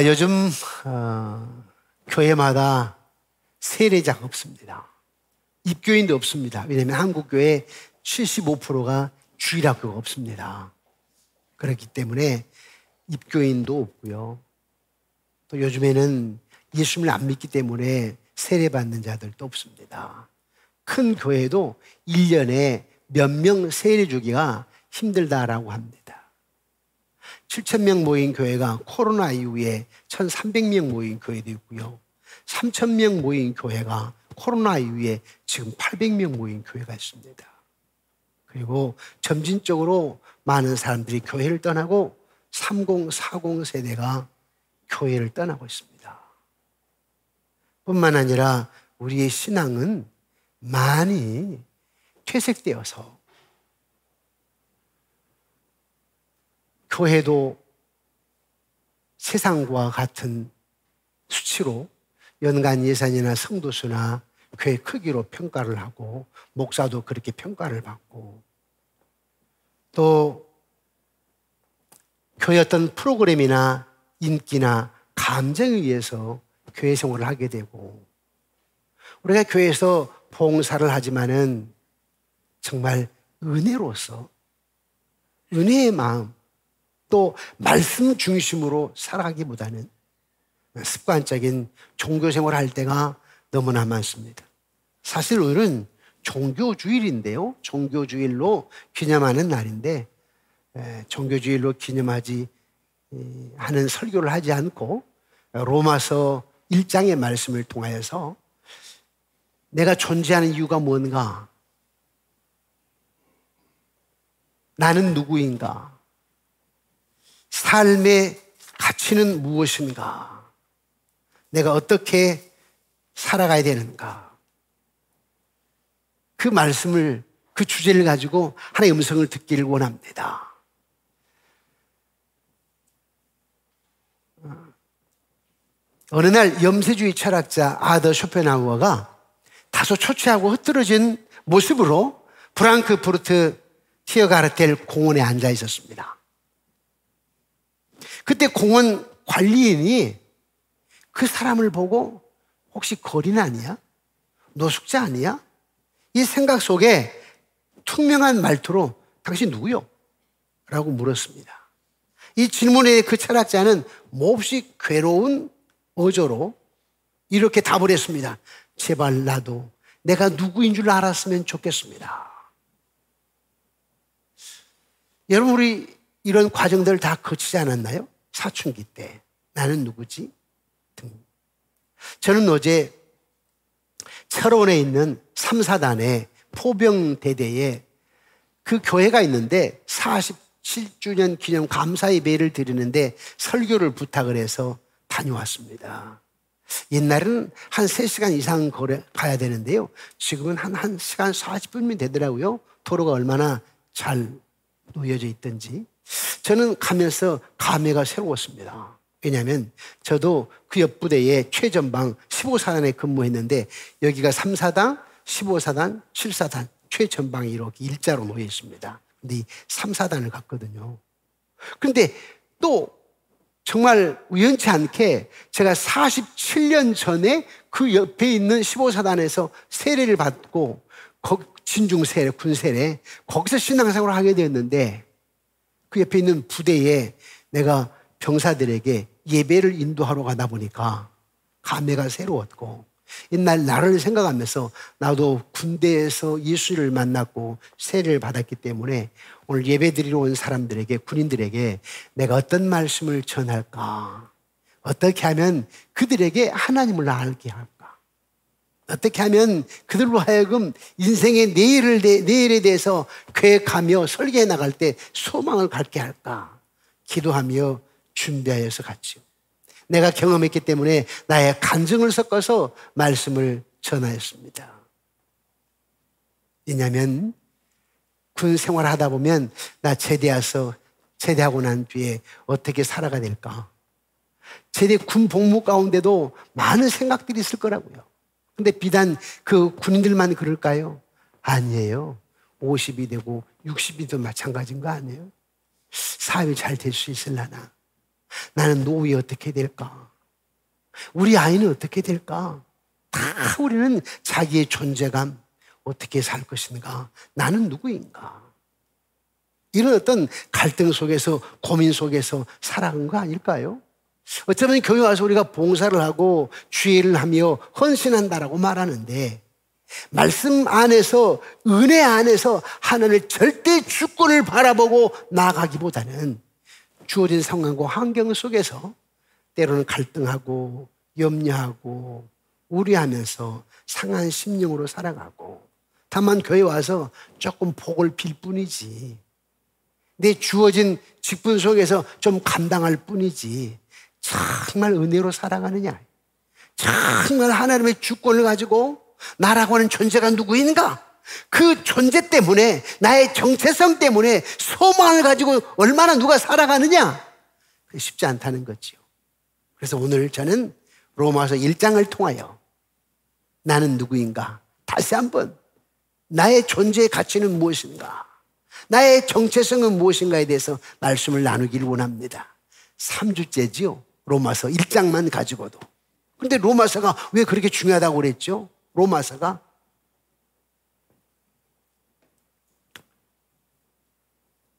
요즘 교회마다 세례자가 없습니다. 입교인도 없습니다. 왜냐하면 한국 교회 75%가 주일학교가 없습니다. 그렇기 때문에 입교인도 없고요. 또 요즘에는 예수님을 안 믿기 때문에 세례받는 자들도 없습니다. 큰 교회도 1년에 몇 명 세례 주기가 힘들다라고 합니다. 7,000명 모인 교회가 코로나 이후에 1,300명 모인 교회도 있고요. 3,000명 모인 교회가 코로나 이후에 지금 800명 모인 교회가 있습니다. 그리고 점진적으로 많은 사람들이 교회를 떠나고 30, 40 세대가 교회를 떠나고 있습니다. 뿐만 아니라 우리의 신앙은 많이 퇴색되어서 교회도 세상과 같은 수치로 연간 예산이나 성도수나 교회 크기로 평가를 하고 목사도 그렇게 평가를 받고 또 교회 어떤 프로그램이나 인기나 감정에 의해서 교회 생활을 하게 되고 우리가 교회에서 봉사를 하지만은 정말 은혜로서 은혜의 마음 또 말씀 중심으로 살아가기보다는 습관적인 종교 생활을 할 때가 너무나 많습니다. 사실 오늘은 종교주일인데요. 종교주일로 기념하는 날인데 종교주일로 기념하지 하는 설교를 하지 않고 로마서 1장의 말씀을 통하여서 내가 존재하는 이유가 뭔가? 나는 누구인가? 삶의 가치는 무엇인가? 내가 어떻게 살아가야 되는가? 그 말씀을, 그 주제를 가지고 하나님의 음성을 듣기를 원합니다. 어느 날 염세주의 철학자 아더 쇼펜하우어가 다소 초췌하고 흐트러진 모습으로 프랑크푸르트 티어가르텔 공원에 앉아 있었습니다. 그때 공원 관리인이 그 사람을 보고 혹시 거린 아니야? 노숙자 아니야? 이 생각 속에 투명한 말투로 당신 누구요? 라고 물었습니다. 이 질문에 그 철학자는 몹시 괴로운 어조로 이렇게 답을 했습니다. 제발 나도 내가 누구인 줄 알았으면 좋겠습니다. 여러분 우리 이런 과정들을 다 거치지 않았나요? 사춘기 때 나는 누구지? 등. 저는 어제 철원에 있는 3사단의 포병대대에 그 교회가 있는데 47주년 기념 감사 예배를 드리는데 설교를 부탁을 해서 다녀왔습니다. 옛날에는 한 3시간 이상 가야 되는데요. 지금은 한 1시간 40분이면 되더라고요. 도로가 얼마나 잘 놓여져 있든지. 저는 가면서 감회가 새로웠습니다. 왜냐하면 저도 그 옆 부대에 최전방 15사단에 근무했는데 여기가 3사단, 15사단, 7사단 최전방이 이렇게 일자로 놓여 있습니다. 근데 이 3사단을 갔거든요. 그런데 또 정말 우연치 않게 제가 47년 전에 그 옆에 있는 15사단에서 세례를 받고 진중세례, 군세례 거기서 신앙생활을 하게 되었는데 그 옆에 있는 부대에 내가 병사들에게 예배를 인도하러 가다 보니까 감회가 새로웠고 옛날 나를 생각하면서 나도 군대에서 예수를 만났고 세례를 받았기 때문에 오늘 예배 드리러 온 사람들에게 군인들에게 내가 어떤 말씀을 전할까? 어떻게 하면 그들에게 하나님을 알게 할까? 어떻게 하면 그들로 하여금 인생의 내일에 대해서 계획하며 설계해 나갈 때 소망을 갖게 할까? 기도하며 준비하여서 갔죠. 내가 경험했기 때문에 나의 간증을 섞어서 말씀을 전하였습니다. 왜냐하면 군 생활을 하다 보면 나 제대하고 난 뒤에 어떻게 살아가야 될까? 제대 군 복무 가운데도 많은 생각들이 있을 거라고요. 근데 비단 그 군인들만 그럴까요? 아니에요. 50이 되고 60이도 마찬가지인 거 아니에요? 사업이 잘 될 수 있으려나? 나는 노후에 어떻게 될까? 우리 아이는 어떻게 될까? 다 우리는 자기의 존재감, 어떻게 살 것인가? 나는 누구인가? 이런 어떤 갈등 속에서, 고민 속에서 살아간 거 아닐까요? 어쩌면 교회 와서 우리가 봉사를 하고 주의를 하며 헌신한다라고 말하는데, 말씀 안에서, 은혜 안에서 하나님의 절대 주권을 바라보고 나아가기보다는 주어진 상황과 환경 속에서 때로는 갈등하고 염려하고 우려하면서 상한 심령으로 살아가고, 다만 교회 와서 조금 복을 빌 뿐이지, 내 주어진 직분 속에서 좀 감당할 뿐이지, 정말 은혜로 살아가느냐, 정말 하나님의 주권을 가지고 나라고 하는 존재가 누구인가, 그 존재 때문에, 나의 정체성 때문에 소망을 가지고 얼마나 누가 살아가느냐, 그게 쉽지 않다는 거죠. 그래서 오늘 저는 로마서 1장을 통하여 나는 누구인가, 다시 한번 나의 존재의 가치는 무엇인가, 나의 정체성은 무엇인가에 대해서 말씀을 나누기를 원합니다. 3주째지요. 로마서 1장만 가지고도. 그런데 로마서가 왜 그렇게 중요하다고 그랬죠? 로마서가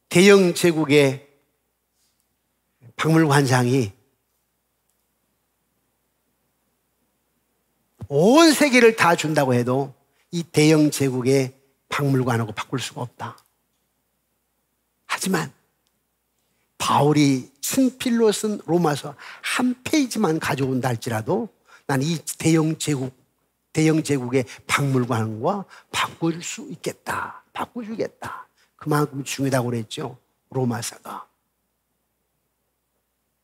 대영 제국의 박물관장이 온 세계를 다 준다고 해도 이 대영 제국의 박물관하고 바꿀 수가 없다. 하지만 바울이 친필로 쓴 로마서 한 페이지만 가져온다 할지라도 난 이 대영 제국의 박물관과 바꿀 수 있겠다, 바꿔주겠다. 그만큼 중요하다고 그랬죠, 로마서가.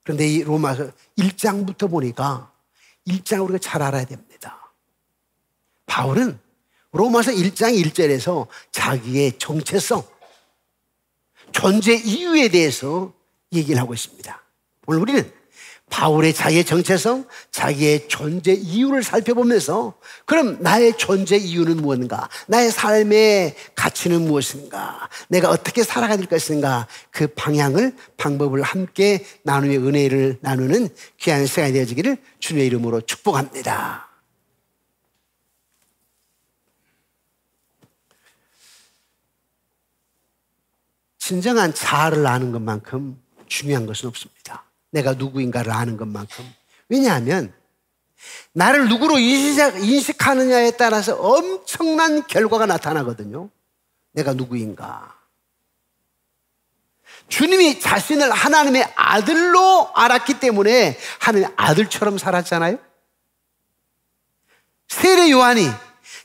그런데 이 로마서 1장부터 보니까 1장을 우리가 잘 알아야 됩니다. 바울은 로마서 1장 1절에서 자기의 정체성, 존재 이유에 대해서 얘기를 하고 있습니다. 오늘 우리는 바울의 자기의 정체성, 자기의 존재 이유를 살펴보면서, 그럼 나의 존재 이유는 무엇인가, 나의 삶의 가치는 무엇인가, 내가 어떻게 살아가야 될 것인가, 그 방향을, 방법을 함께 나누의 은혜를 나누는 귀한 시간이 되어지기를 주님의 이름으로 축복합니다. 진정한 자아를 아는 것만큼 중요한 것은 없습니다. 내가 누구인가를 아는 것만큼. 왜냐하면 나를 누구로 인식하느냐에 따라서 엄청난 결과가 나타나거든요. 내가 누구인가. 주님이 자신을 하나님의 아들로 알았기 때문에 하나님의 아들처럼 살았잖아요. 세례 요한이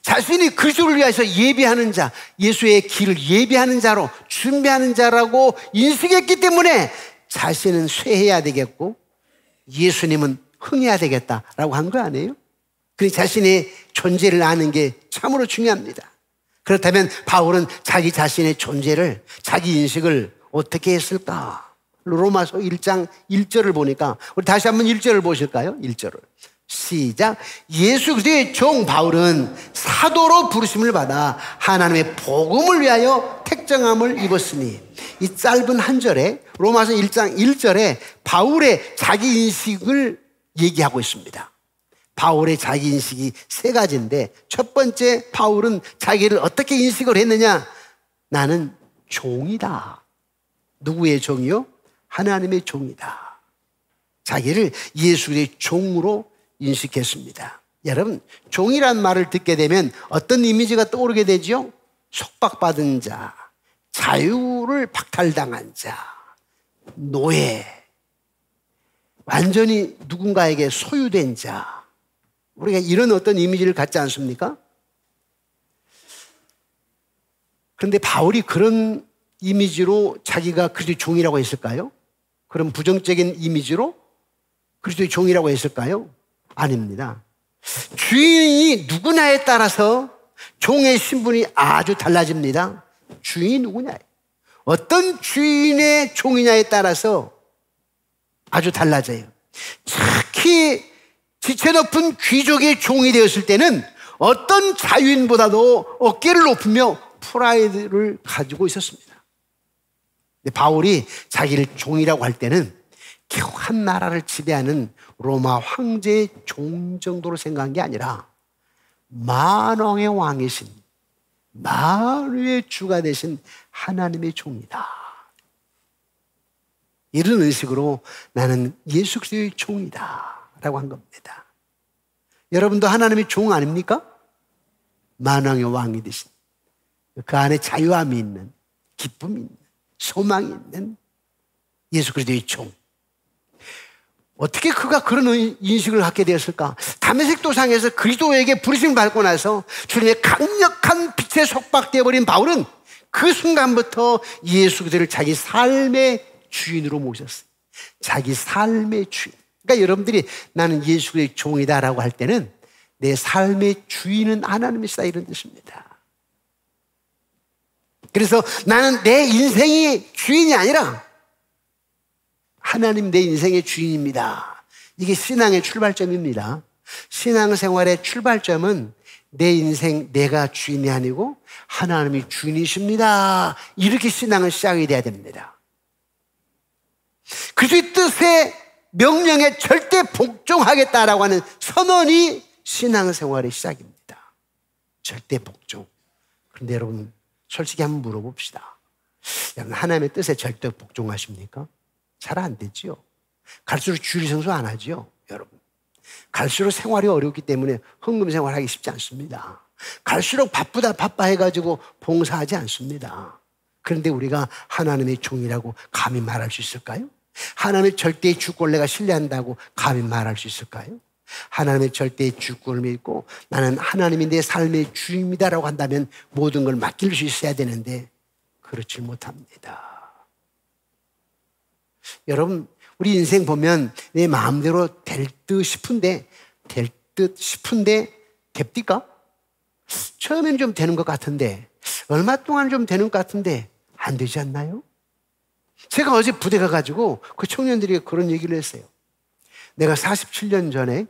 자신이 그리스도를 위해서 예비하는 자, 예수의 길을 예비하는 자로, 준비하는 자라고 인식했기 때문에 자신은 쇠해야 되겠고 예수님은 흥해야 되겠다라고 한 거 아니에요? 그러니 자신의 존재를 아는 게 참으로 중요합니다. 그렇다면 바울은 자기 자신의 존재를, 자기 인식을 어떻게 했을까? 로마서 1장 1절을 보니까, 우리 다시 한번 1절을 보실까요? 1절을 시작. 예수 그리스도의 종 바울은 사도로 부르심을 받아 하나님의 복음을 위하여 택정함을 입었으니, 이 짧은 한 절에, 로마서 1장 1절에 바울의 자기 인식을 얘기하고 있습니다. 바울의 자기 인식이 세 가지인데, 첫 번째, 바울은 자기를 어떻게 인식을 했느냐? 나는 종이다. 누구의 종이요? 하나님의 종이다. 자기를 예수의 종으로 인식했습니다. 여러분, 종이란 말을 듣게 되면 어떤 이미지가 떠오르게 되죠? 속박받은 자, 자유를 박탈당한 자, 노예, 완전히 누군가에게 소유된 자. 우리가 이런 어떤 이미지를 갖지 않습니까? 그런데 바울이 그런 이미지로 자기가 그리스도의 종이라고 했을까요? 그런 부정적인 이미지로 그리스도의 종이라고 했을까요? 아닙니다. 주인이 누구냐에 따라서 종의 신분이 아주 달라집니다. 주인이 누구냐, 어떤 주인의 종이냐에 따라서 아주 달라져요. 특히 지체 높은 귀족의 종이 되었을 때는 어떤 자유인보다도 어깨를 높이며 프라이드를 가지고 있었습니다. 근데 바울이 자기를 종이라고 할 때는 겨우 한 나라를 지배하는 로마 황제의 종 정도로 생각한 게 아니라 만왕의 왕이신, 만유의 주가 되신 하나님의 종이다. 이런 의식으로 나는 예수 그리스도의 종이다 라고 한 겁니다. 여러분도 하나님의 종 아닙니까? 만왕의 왕이 되신, 그 안에 자유함이 있는, 기쁨이 있는, 소망이 있는 예수 그리스도의 종. 어떻게 그가 그런 인식을 갖게 되었을까? 다메섹 도상에서 그리스도에게 부르심을 받고 나서 주님의 강력한 빛에 속박되어 버린 바울은 그 순간부터 예수 그리스도를 자기 삶의 주인으로 모셨어요. 자기 삶의 주인. 그러니까 여러분들이 나는 예수 그리스도의 종이다라고 할 때는 내 삶의 주인은 하나님이시다 이런 뜻입니다. 그래서 나는 내 인생의 주인이 아니라 하나님 내 인생의 주인입니다. 이게 신앙의 출발점입니다. 신앙생활의 출발점은 내 인생 내가 주인이 아니고 하나님이 주인이십니다. 이렇게 신앙을 시작이 돼야 됩니다. 그리스도의 뜻에 명령에 절대 복종하겠다라고 하는 선언이 신앙생활의 시작입니다. 절대 복종. 그런데 여러분 솔직히 한번 물어봅시다. 여러분 하나님의 뜻에 절대 복종하십니까? 잘 안 되지요. 갈수록 주일 성수 안 하지요, 여러분. 갈수록 생활이 어렵기 때문에 헌금 생활하기 쉽지 않습니다. 갈수록 바빠 해가지고 봉사하지 않습니다. 그런데 우리가 하나님의 종이라고 감히 말할 수 있을까요? 하나님의 절대의 주권을 내가 신뢰한다고 감히 말할 수 있을까요? 하나님의 절대의 주권을 믿고 나는 하나님이 내 삶의 주인이다라고 한다면 모든 걸 맡길 수 있어야 되는데 그렇지 못합니다. 여러분 우리 인생 보면 내 마음대로 될 듯 싶은데 됩니까? 처음에는 좀 되는 것 같은데 얼마 동안 좀 되는 것 같은데 안 되지 않나요? 제가 어제 부대 가가지고 그 청년들이 그런 얘기를 했어요. 내가 47년 전에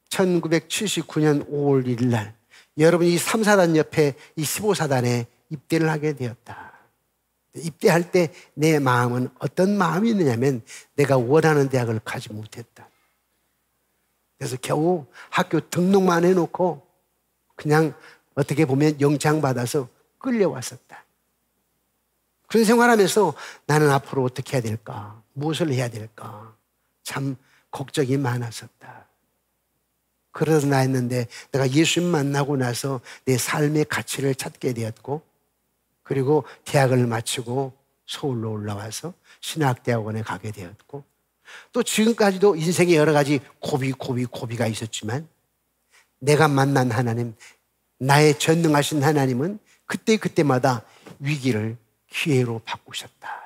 1979년 5월 1일 날 여러분이 3사단 옆에 이 15사단에 입대를 하게 되었다. 입대할 때 내 마음은 어떤 마음이 있느냐면 내가 원하는 대학을 가지 못했다. 그래서 겨우 학교 등록만 해놓고 그냥 어떻게 보면 영장 받아서 끌려왔었다. 그런 생활하면서 나는 앞으로 어떻게 해야 될까? 무엇을 해야 될까? 참 걱정이 많았었다. 그러나 했는데 내가 예수님 만나고 나서 내 삶의 가치를 찾게 되었고 그리고 대학을 마치고 서울로 올라와서 신학대학원에 가게 되었고 또 지금까지도 인생에 여러 가지 고비가 있었지만 내가 만난 하나님, 나의 전능하신 하나님은 그때마다 위기를 기회로 바꾸셨다.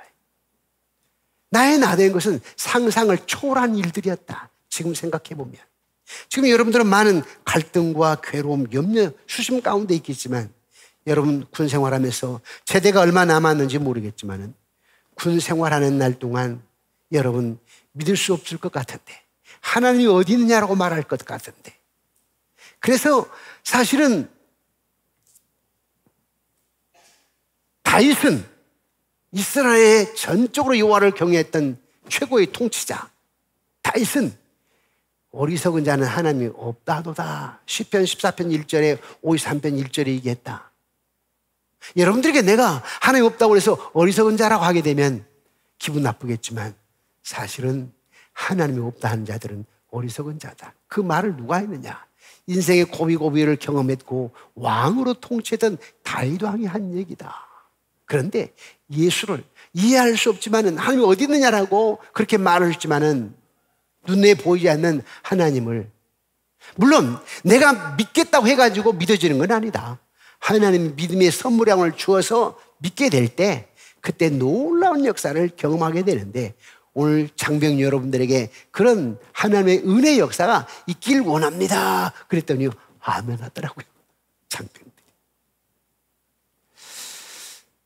나의 나된 것은 상상을 초월한 일들이었다. 지금 생각해보면. 지금 여러분들은 많은 갈등과 괴로움, 염려, 수심 가운데 있겠지만 여러분 군 생활하면서 제대가 얼마 남았는지 모르겠지만 군 생활하는 날 동안 여러분 믿을 수 없을 것 같은데 하나님이 어디 있느냐라고 말할 것 같은데 그래서 사실은 다윗은 이스라엘의 전적으로 여호와를 경외했던 최고의 통치자 다윗은 어리석은 자는 하나님이 없다도다. 시편 14편 1절에 53편 1절에 얘기했다. 여러분들에게 내가 하나님 없다고 해서 어리석은 자라고 하게 되면 기분 나쁘겠지만 사실은 하나님이 없다 하는 자들은 어리석은 자다. 그 말을 누가 했느냐? 인생의 고비를 경험했고 왕으로 통치했던 다윗 왕이 한 얘기다. 그런데 예수를 이해할 수 없지만은 하나님이 어디 있느냐라고 그렇게 말을 했지만은 눈에 보이지 않는 하나님을 물론 내가 믿겠다고 해가지고 믿어지는 건 아니다. 하나님 믿음의 선물량을 주어서 믿게 될 때 그때 놀라운 역사를 경험하게 되는데 오늘 장병 여러분들에게 그런 하나님의 은혜의 역사가 있길 원합니다. 그랬더니 아멘 하더라고요. 장병들이.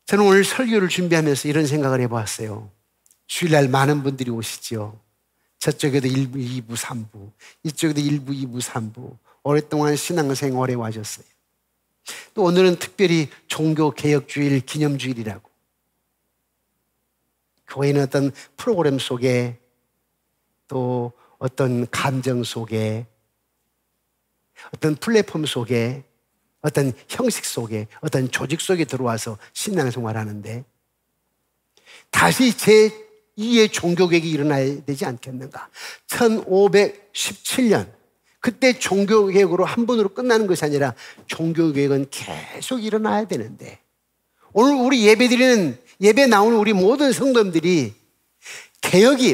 저는 오늘 설교를 준비하면서 이런 생각을 해보았어요. 주일날 많은 분들이 오시지요. 저쪽에도 1부, 2부, 3부, 이쪽에도 1부, 2부, 3부 오랫동안 신앙생활에 와셨어요. 또 오늘은 특별히 종교개혁주일 기념주일이라고 교회는 어떤 프로그램 속에 또 어떤 감정 속에 어떤 플랫폼 속에 어떤 형식 속에 어떤 조직 속에 들어와서 신앙생활을 하는데 다시 제2의 종교개혁이 일어나야 되지 않겠는가. 1517년 그때 종교개혁으로 한 번으로 끝나는 것이 아니라 종교개혁은 계속 일어나야 되는데 오늘 우리 예배 나오는 우리 모든 성도님들이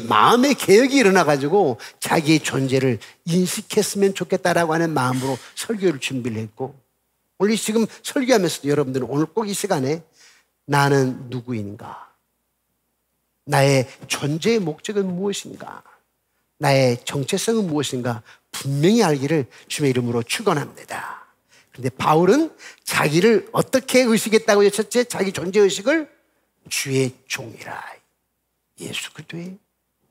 마음의 개혁이 일어나가지고 자기의 존재를 인식했으면 좋겠다라고 하는 마음으로 설교를 준비를 했고 오늘 지금 설교하면서도 여러분들은 오늘 꼭 이 시간에 나는 누구인가? 나의 존재의 목적은 무엇인가? 나의 정체성은 무엇인가? 분명히 알기를 주의 이름으로 축원합니다. 그런데 바울은 자기를 어떻게 의식했다고요? 첫째, 자기 존재의식을 주의 종이라. 예수 그리스도의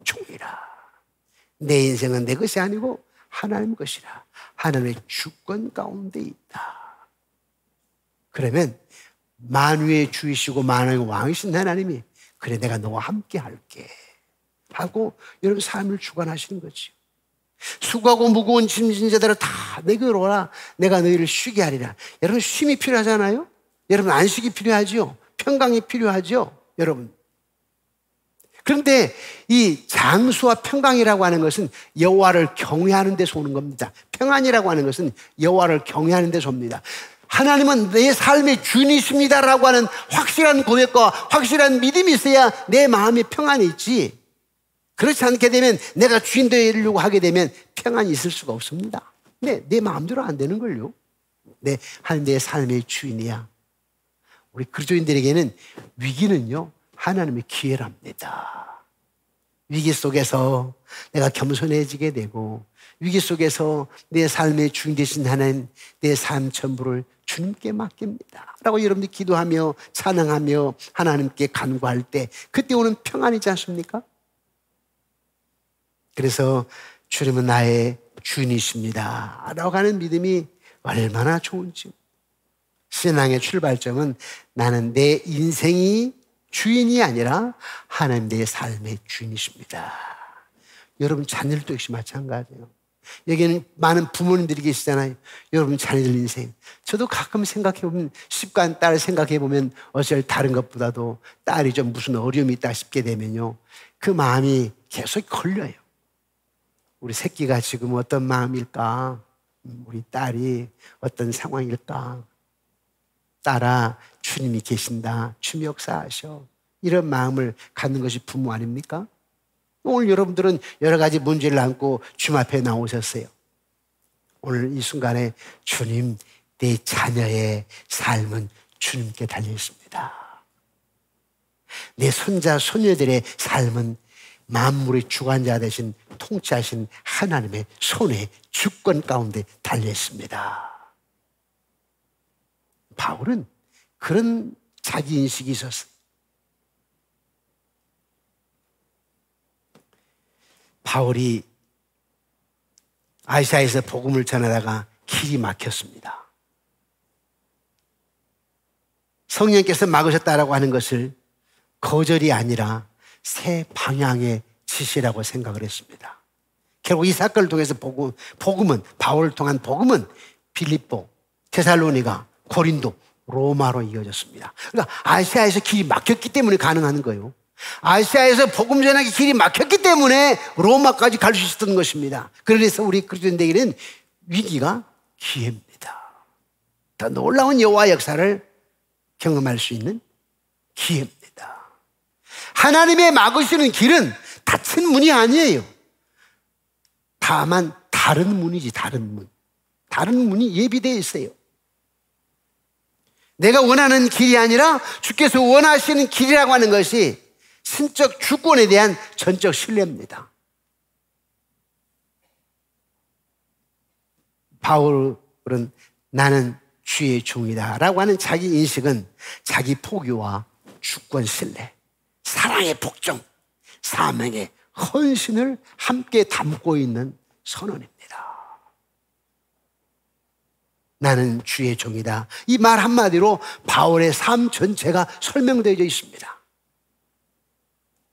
종이라. 내 인생은 내 것이 아니고 하나님 것이라. 하나님의 주권 가운데 있다. 그러면 만유의 주이시고 만왕의 왕이신 하나님이 그래 내가 너와 함께 할게 하고 여러분 삶을 주관하시는 거죠. 수고하고 무거운 짐진 자들아 다 내게로 오라. 내가 너희를 쉬게 하리라. 여러분 쉼이 필요하잖아요. 여러분 안식이 필요하죠. 평강이 필요하죠. 여러분. 그런데 이 장수와 평강이라고 하는 것은 여호와를 경외하는 데서 오는 겁니다. 평안이라고 하는 것은 여호와를 경외하는 데서 옵니다. 하나님은 내 삶의 주인이십니다라고 하는 확실한 고백과 확실한 믿음이 있어야 내 마음에 평안이 있지. 그렇지 않게 되면 내가 주인 되려고 하게 되면 평안이 있을 수가 없습니다. 내 마음대로 안 되는 걸요. 하나님 내 삶의 주인이야. 우리 그리스도인들에게는 위기는요 하나님의 기회랍니다. 위기 속에서 내가 겸손해지게 되고 위기 속에서 내 삶의 주인 되신 하나님 내 삶 전부를 주님께 맡깁니다 라고 여러분들이 기도하며 찬양하며 하나님께 간구할 때 그때 오는 평안이지 않습니까? 그래서 주님은 나의 주인이십니다 라고 하는 믿음이 얼마나 좋은지. 신앙의 출발점은 나는 내 인생이 주인이 아니라 하나님 내 삶의 주인이십니다. 여러분 자녀들도 역시 마찬가지예요. 여기는 많은 부모님들이 계시잖아요. 여러분 자녀들 인생. 저도 가끔 생각해보면 습관 딸 생각해보면 어쩔 다른 것보다도 딸이 좀 무슨 어려움이 있다 싶게 되면요 그 마음이 계속 걸려요. 우리 새끼가 지금 어떤 마음일까? 우리 딸이 어떤 상황일까? 딸아 주님이 계신다. 주님 역사하셔. 이런 마음을 갖는 것이 부모 아닙니까? 오늘 여러분들은 여러 가지 문제를 안고 주님 앞에 나오셨어요. 오늘 이 순간에 주님 내 자녀의 삶은 주님께 달려있습니다. 내 손자 소녀들의 삶은 만물의 주관자 되신 통치하신 하나님의 손에 주권 가운데 달려있습니다. 바울은 그런 자기인식이 있었어요. 바울이 아시아에서 복음을 전하다가 길이 막혔습니다. 성령께서 막으셨다라고 하는 것을 거절이 아니라 새 방향의 지시라고 생각을 했습니다. 결국 이 사건을 통해서 복음은 바울을 통한 복음은 빌립보, 데살로니가, 고린도, 로마로 이어졌습니다. 그러니까 아시아에서 길이 막혔기 때문에 가능한 거예요. 아시아에서 복음 전하기 길이 막혔기 때문에 로마까지 갈 수 있었던 것입니다. 그래서 우리 그리스도인들에게는 위기가 기회입니다. 더 놀라운 여호와 역사를 경험할 수 있는 기회입니다. 하나님의 막으시는 길은 닫힌 문이 아니에요. 다만 다른 문이지. 다른 문. 다른 문이 예비되어 있어요. 내가 원하는 길이 아니라 주께서 원하시는 길이라고 하는 것이 신적 주권에 대한 전적 신뢰입니다. 바울은 나는 주의 종이다 라고 하는 자기 인식은 자기 포기와 주권 신뢰, 사랑의 복종, 사명의 헌신을 함께 담고 있는 선언입니다. 나는 주의 종이다. 이 말 한마디로 바울의 삶 전체가 설명되어 있습니다.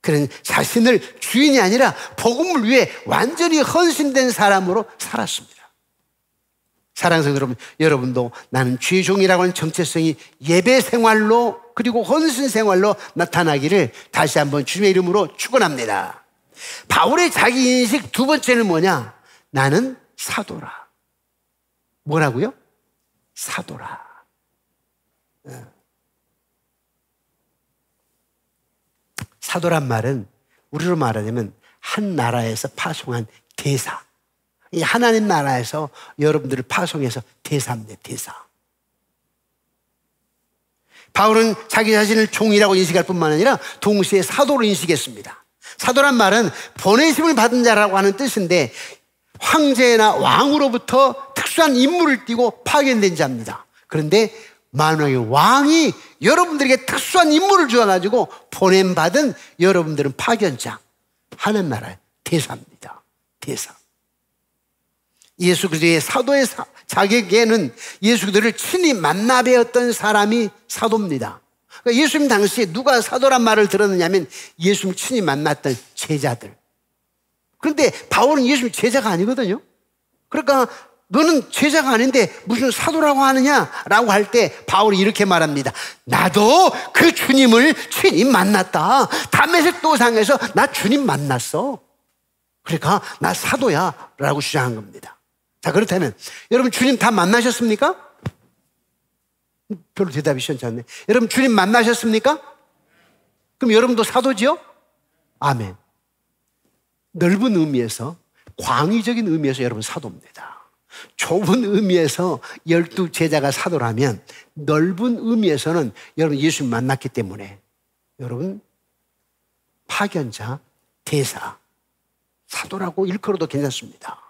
그는 자신을 주인이 아니라 복음을 위해 완전히 헌신된 사람으로 살았습니다. 사랑하는 여러분, 여러분도 나는 주의 종이라고 하는 정체성이 예배 생활로 그리고 헌신 생활로 나타나기를 다시 한번 주님의 이름으로 축원합니다. 바울의 자기 인식 두 번째는 뭐냐? 나는 사도라. 뭐라고요? 사도라. 사도란 말은 우리로 말하자면 한 나라에서 파송한 대사. 이 하나님 나라에서 여러분들을 파송해서 대사입니다. 대사. 바울은 자기 자신을 종이라고 인식할 뿐만 아니라 동시에 사도로 인식했습니다. 사도란 말은 보내심을 받은 자라고 하는 뜻인데 황제나 왕으로부터 특수한 임무를 띠고 파견된 자입니다. 그런데 만왕의 왕이 여러분들에게 특수한 임무를 주어가지고 보냄받은 여러분들은 파견자, 하는 나라의 대사입니다. 대사. 예수 그리스도의 사도의 자격에는 예수 그리스도를 친히 만나 뵈었던 사람이 사도입니다. 그러니까 예수님 당시에 누가 사도란 말을 들었느냐면 예수님을 친히 만났던 제자들. 그런데 바울은 예수님 제자가 아니거든요. 그러니까 너는 제자가 아닌데 무슨 사도라고 하느냐라고 할 때 바울이 이렇게 말합니다. 나도 그 주님을 친히 만났다. 다메섹 도상에서 나 주님 만났어. 그러니까 나 사도야 라고 주장한 겁니다. 자, 그렇다면 여러분 주님 다 만나셨습니까? 별로 대답이 시원치 않네. 여러분 주님 만나셨습니까? 그럼 여러분도 사도지요? 아멘. 넓은 의미에서, 광의적인 의미에서 여러분 사도입니다. 좁은 의미에서 12 제자가 사도라면 넓은 의미에서는 여러분 예수님 만났기 때문에 여러분 파견자, 대사, 사도라고 일컬어도 괜찮습니다.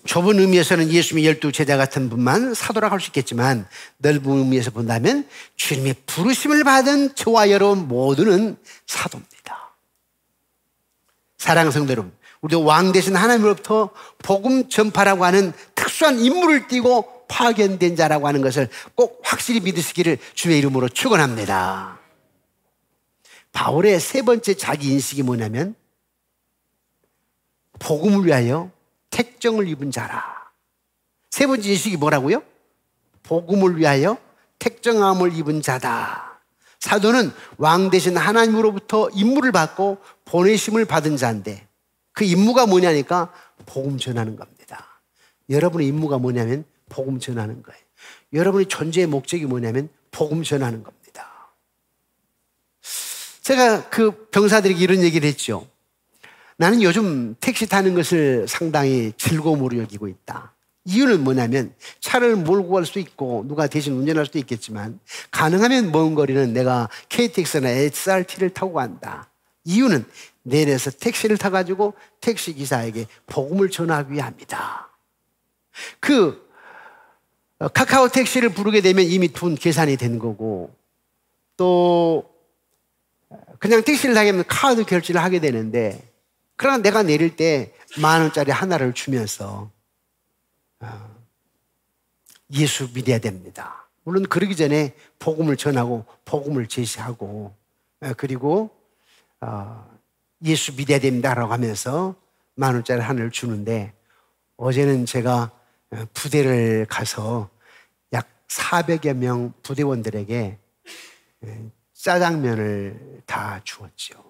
좁은 의미에서는 예수님의 12 제자 같은 분만 사도라고 할 수 있겠지만 넓은 의미에서 본다면 주님의 부르심을 받은 저와 여러분 모두는 사도입니다. 사랑하는 성도 여러분, 우리도 왕 되신 하나님으로부터 복음 전파라고 하는 특수한 임무를 띠고 파견된 자라고 하는 것을 꼭 확실히 믿으시기를 주의 이름으로 축원합니다. 바울의 세 번째 자기 인식이 뭐냐면 복음을 위하여 택정을 입은 자라. 세 번째 인식이 뭐라고요? 복음을 위하여 택정함을 입은 자다. 사도는 왕 되신 하나님으로부터 임무를 받고 보내심을 받은 자인데 그 임무가 뭐냐니까 복음 전하는 겁니다. 여러분의 임무가 뭐냐면 복음 전하는 거예요. 여러분의 존재의 목적이 뭐냐면 복음 전하는 겁니다. 제가 그 병사들에게 이런 얘기를 했죠. 나는 요즘 택시 타는 것을 상당히 즐거움으로 여기고 있다. 이유는 뭐냐면 차를 몰고 갈 수 있고 누가 대신 운전할 수도 있겠지만 가능하면 먼 거리는 내가 KTX나 SRT를 타고 간다. 이유는 내려서 택시를 타가지고 택시 기사에게 복음을 전하기 위함이다. 그 카카오 택시를 부르게 되면 이미 돈 계산이 된 거고 또 그냥 택시를 타게 되면 카드 결제를 하게 되는데 그러나 내가 내릴 때 10,000원짜리 하나를 주면서 예수 믿어야 됩니다. 물론 그러기 전에 복음을 전하고 복음을 제시하고 그리고 예수 믿어야 됩니다라고 하면서 10,000원짜리 하나를 주는데 어제는 제가 부대를 가서 약 400여 명 부대원들에게 짜장면을 다 주었죠.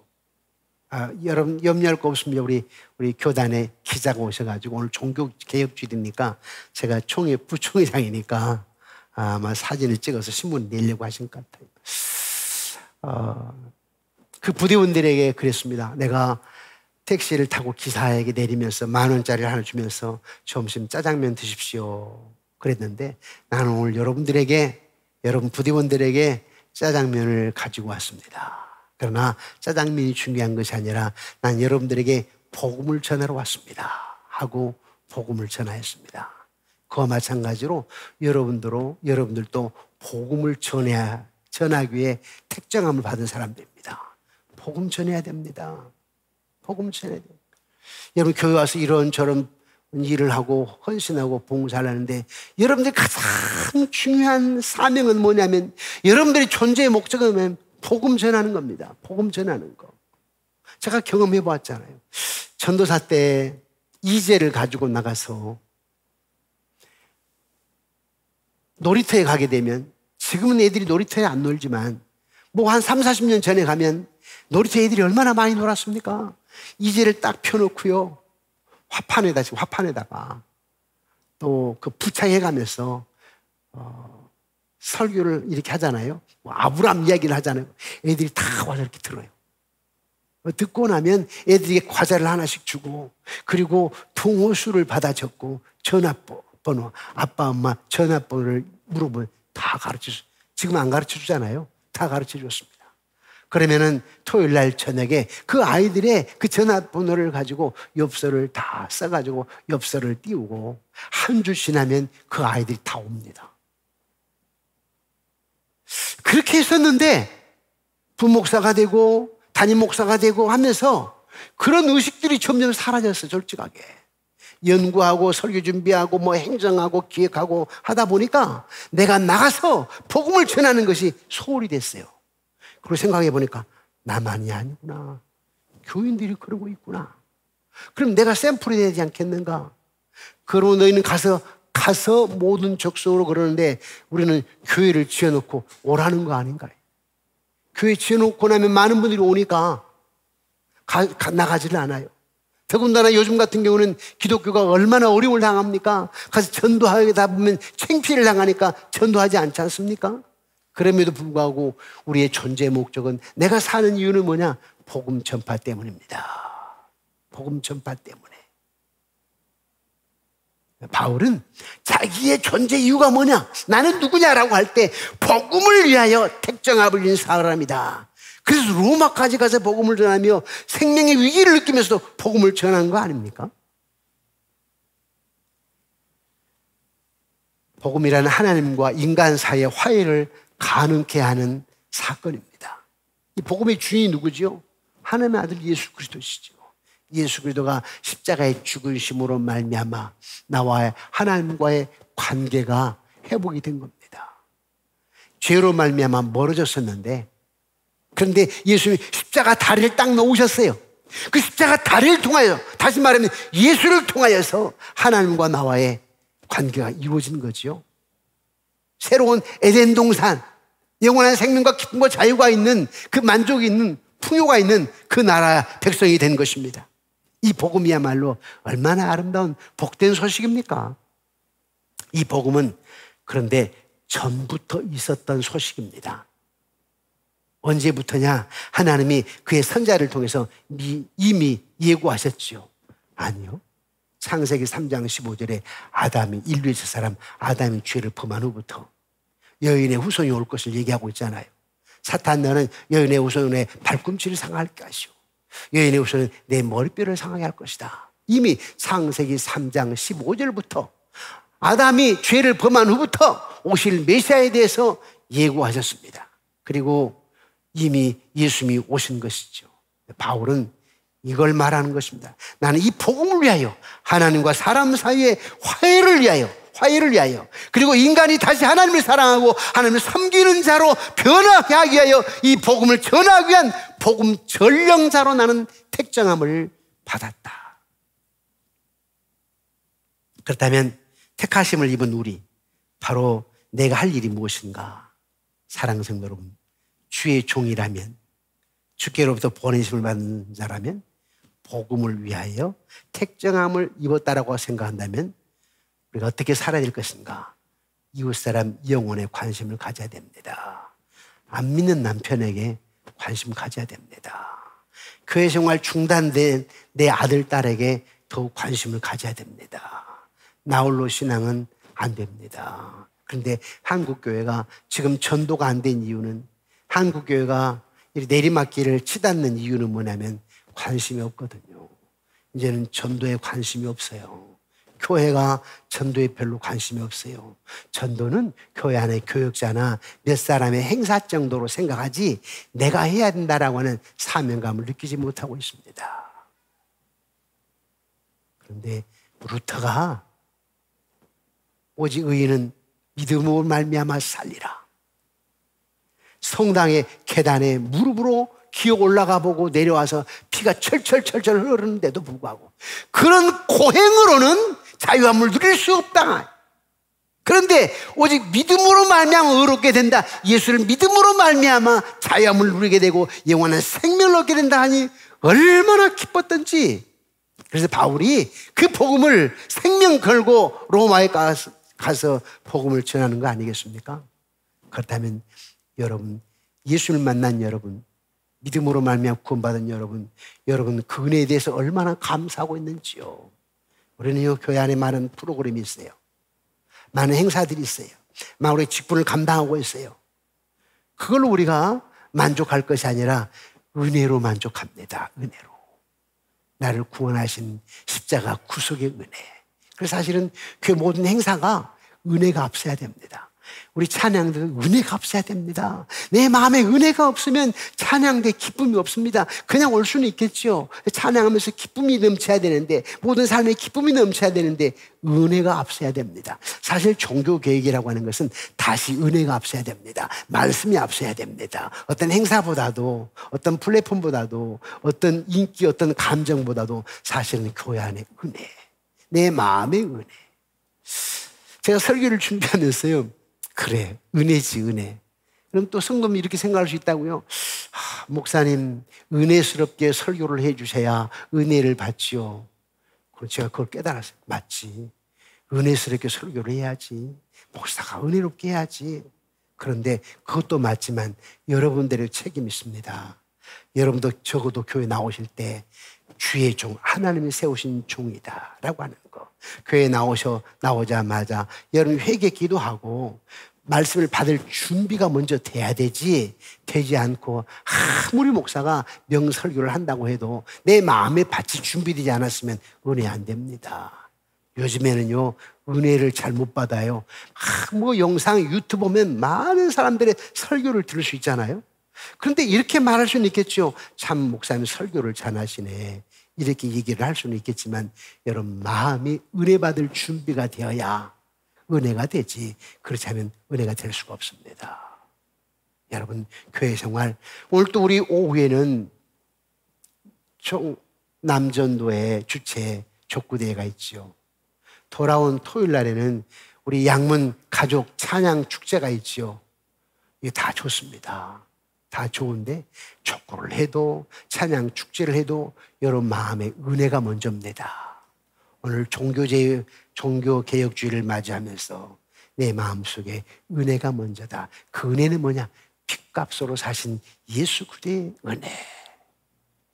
여러분 염려할 거 없습니다. 우리 교단에 기자가 오셔가지고 오늘 종교개혁주의니까 제가 부총회장이니까 아마 사진을 찍어서 신문에 내려고 하신 것 같아요. 그 부대원들에게 그랬습니다. 내가 택시를 타고 기사에게 내리면서 10,000원짜리를 하나 주면서 점심 짜장면 드십시오 그랬는데 나는 오늘 여러분 부대원들에게 짜장면을 가지고 왔습니다. 그러나 짜장면이 중요한 것이 아니라 난 여러분들에게 복음을 전하러 왔습니다 하고 복음을 전하였습니다. 그와 마찬가지로 여러분들도 복음을 전하기 위해 택정함을 받은 사람들입니다. 복음 전해야 됩니다. 복음 전해야 됩니다. 여러분 교회 와서 이런저런 일을 하고 헌신하고 봉사를 하는데 여러분들이 가장 중요한 사명은 뭐냐면 여러분들의 존재의 목적은 복음 전하는 겁니다. 복음 전하는 거. 제가 경험해 보았잖아요. 전도사 때 이재를 가지고 나가서 놀이터에 가게 되면 지금은 애들이 놀이터에 안 놀지만 뭐 한 3, 40년 전에 가면 놀이터 애들이 얼마나 많이 놀았습니까? 이재를 딱 펴놓고요. 화판에다가 또 그 부창해 가면서 설교를 이렇게 하잖아요. 뭐 아브람 이야기를 하잖아요. 애들이 다 와서 이렇게 들어요. 듣고 나면 애들에게 과자를 하나씩 주고 그리고 통호수를 받아 적고 전화번호, 아빠, 엄마 전화번호를 물어보면 다 가르쳐줬어요. 지금 안 가르쳐 주잖아요. 다 가르쳐 줬습니다. 그러면은 토요일 날 저녁에 그 아이들의 그 전화번호를 가지고 엽서를 다 써가지고 엽서를 띄우고 한 주 지나면 그 아이들이 다 옵니다. 그렇게 했었는데 부목사가 되고 담임 목사가 되고 하면서 그런 의식들이 점점 사라졌어요. 솔직하게. 연구하고 설교 준비하고 뭐 행정하고 기획하고 하다 보니까 내가 나가서 복음을 전하는 것이 소홀히 됐어요. 그리고 생각해 보니까 나만이 아니구나. 교인들이 그러고 있구나. 그럼 내가 샘플이 되지 않겠는가? 그러고 너희는 가서 모든 족속으로 그러는데 우리는 교회를 지어놓고 오라는 거 아닌가요? 교회 지어놓고 나면 많은 분들이 오니까 나가지를 않아요. 더군다나 요즘 같은 경우는 기독교가 얼마나 어려움을 당합니까? 가서 전도하다 보면 창피를 당하니까 전도하지 않지 않습니까? 그럼에도 불구하고 우리의 존재의 목적은 내가 사는 이유는 뭐냐? 복음 전파 때문입니다. 복음 전파 때문에. 바울은 자기의 존재 이유가 뭐냐? 나는 누구냐라고 할 때 복음을 위하여 택정함을 입은 사람이다. 그래서 로마까지 가서 복음을 전하며 생명의 위기를 느끼면서도 복음을 전한 거 아닙니까? 복음이라는 하나님과 인간 사이의 화해를 가능케 하는 사건입니다. 이 복음의 주인이 누구지요? 하나님의 아들 예수 그리스도시죠. 예수 그리스도가 십자가의 죽으심으로 말미암아 나와 하나님과의 관계가 회복이 된 겁니다. 죄로 말미암아 멀어졌었는데 그런데 예수님이 십자가 다리를 딱 놓으셨어요. 그 십자가 다리를 통하여, 다시 말하면 예수를 통하여서 하나님과 나와의 관계가 이루어진 거죠. 새로운 에덴 동산, 영원한 생명과 기쁨과 자유가 있는 그 만족이 있는 풍요가 있는 그 나라 백성이 된 것입니다. 이 복음이야말로 얼마나 아름다운 복된 소식입니까? 이 복음은 그런데 전부터 있었던 소식입니다. 언제부터냐? 하나님이 그의 선자를 통해서 이미 예고하셨죠. 아니요. 창세기 3장 15절에 아담이, 인류의 첫사람 아담이 죄를 범한 후부터 여인의 후손이 올 것을 얘기하고 있잖아요. 사탄 너는 여인의 후손의 발꿈치를 상하게 하시오. 여인의 후손은 내 머리뼈를 상하게 할 것이다. 이미 창세기 3장 15절부터 아담이 죄를 범한 후부터 오실 메시아에 대해서 예고하셨습니다. 그리고 이미 예수님이 오신 것이죠. 바울은 이걸 말하는 것입니다. 나는 이 복음을 위하여, 하나님과 사람 사이의 화해를 위하여, 그리고 인간이 다시 하나님을 사랑하고 하나님을 섬기는 자로 변화하게 하기 위하여 이 복음을 전하기 위한 복음 전령자로 나는 택정함을 받았다. 그렇다면 택하심을 입은 우리, 바로 내가 할 일이 무엇인가? 사랑하는 성도 여러분, 주의 종이라면, 주께로부터 보내심을 받는 자라면 복음을 위하여 택정함을 입었다라고 생각한다면 우리가 어떻게 살아야 될 것인가? 이웃사람 영혼에 관심을 가져야 됩니다. 안 믿는 남편에게 관심 가져야 됩니다. 교회 생활 중단된 내 아들, 딸에게 더욱 관심을 가져야 됩니다. 나홀로 신앙은 안 됩니다. 그런데 한국교회가 지금 전도가 안 된 이유는, 한국교회가 내리막길을 치닫는 이유는 뭐냐면 관심이 없거든요. 이제는 전도에 관심이 없어요. 교회가 전도에 별로 관심이 없어요. 전도는 교회 안에 교역자나 몇 사람의 행사 정도로 생각하지 내가 해야 된다라고 하는 사명감을 느끼지 못하고 있습니다. 그런데 루터가 오직 의인은 믿음으로 말미암아 살리라. 성당의 계단에 무릎으로 기어 올라가 보고 내려와서 피가 철철철철 흐르는데도 불구하고 그런 고행으로는 자유함을 누릴 수 없다. 그런데 오직 믿음으로 말미암아 의롭게 된다. 예수를 믿음으로 말미암아 자유함을 누리게 되고 영원한 생명을 얻게 된다 하니 얼마나 기뻤던지. 그래서 바울이 그 복음을 생명 걸고 로마에 가서 복음을 전하는 거 아니겠습니까? 그렇다면 여러분, 예수를 만난 여러분, 믿음으로 말미암아 구원받은 여러분 그 은혜에 대해서 얼마나 감사하고 있는지요. 우리는요, 교회 안에 많은 프로그램이 있어요. 많은 행사들이 있어요. 우리의 직분을 감당하고 있어요. 그걸로 우리가 만족할 것이 아니라 은혜로 만족합니다. 은혜로. 나를 구원하신 십자가 구속의 은혜. 그래서 사실은 그 모든 행사가 은혜가 앞서야 됩니다. 우리 찬양들은 은혜가 없어야 됩니다. 내 마음에 은혜가 없으면 찬양대 기쁨이 없습니다. 그냥 올 수는 있겠죠. 찬양하면서 기쁨이 넘쳐야 되는데, 모든 삶에 기쁨이 넘쳐야 되는데 은혜가 앞서야 됩니다. 사실 종교개혁이라고 하는 것은 다시 은혜가 앞서야 됩니다. 말씀이 앞서야 됩니다. 어떤 행사보다도, 어떤 플랫폼보다도, 어떤 인기, 어떤 감정보다도 사실은 교회 안의 은혜, 내 마음의 은혜. 제가 설교를 준비하면서요, 그래, 은혜지, 은혜. 그럼 또 성도님이 이렇게 생각할 수 있다고요. 목사님, 은혜스럽게 설교를 해주셔야 은혜를 받지요. 그럼 제가 그걸 깨달았어요. 맞지. 은혜스럽게 설교를 해야지. 목사가 은혜롭게 해야지. 그런데 그것도 맞지만 여러분들의 책임이 있습니다. 여러분도 적어도 교회 나오실 때 주의 종, 하나님이 세우신 종이다라고 하는 거. 교회에 나오자마자 여러분 회개 기도하고 말씀을 받을 준비가 먼저 돼야 되지 않고 아무리 목사가 명설교를 한다고 해도 내 마음에 받칠 준비되지 않았으면 은혜 안 됩니다. 요즘에는요, 은혜를 잘 못 받아요. 뭐 영상 유튜브 보면 많은 사람들의 설교를 들을 수 있잖아요. 그런데 이렇게 말할 수는 있겠죠. 참 목사님 설교를 잘하시네. 이렇게 얘기를 할 수는 있겠지만 여러분 마음이 은혜 받을 준비가 되어야 은혜가 되지. 그렇지 않으면 은혜가 될 수가 없습니다. 여러분 교회 생활, 오늘 또 우리 오후에는 남전도의 주최 족구대회가 있죠. 돌아온 토요일 날에는 우리 양문 가족 찬양 축제가 있죠. 이게 다 좋습니다. 다 좋은데 족구를 해도 찬양 축제를 해도 여러분 마음에 은혜가 먼저입니다. 오늘 종교개혁주의를 맞이하면서 내 마음속에 은혜가 먼저다. 그 은혜는 뭐냐? 핏값으로 사신 예수 그리스도의 은혜.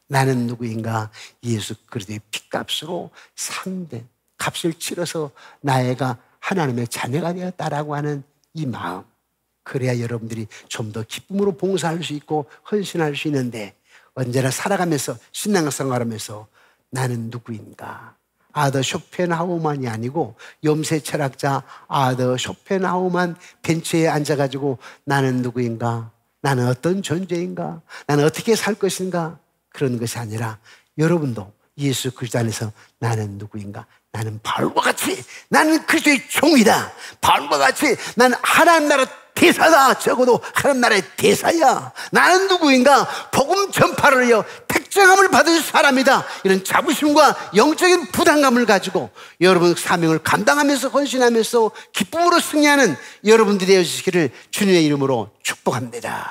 나는 누구인가? 예수 그리스도의 핏값으로 상된 값을 치러서 나애가 하나님의 자녀가 되었다라고 하는 이 마음. 그래야 여러분들이 좀 더 기쁨으로 봉사할 수 있고 헌신할 수 있는데 언제나 살아가면서 신앙생활하면서 나는 누구인가? 아더 쇼펜하우만이 아니고 염세 철학자 아더 쇼펜하우만 벤치에 앉아가지고 나는 누구인가? 나는 어떤 존재인가? 나는 어떻게 살 것인가? 그런 것이 아니라 여러분도 예수 그리스도 안에서 나는 누구인가? 나는 바울과 같이 나는 그리스도의 종이다. 바울과 같이 나는 하나님 나라 대사다. 적어도 하나님 나라의 대사야. 나는 누구인가? 복음 전파를 위하여 택정함을 받은 사람이다. 이런 자부심과 영적인 부담감을 가지고 여러분 사명을 감당하면서 헌신하면서 기쁨으로 승리하는 여러분들이 되어주시기를 주님의 이름으로 축복합니다.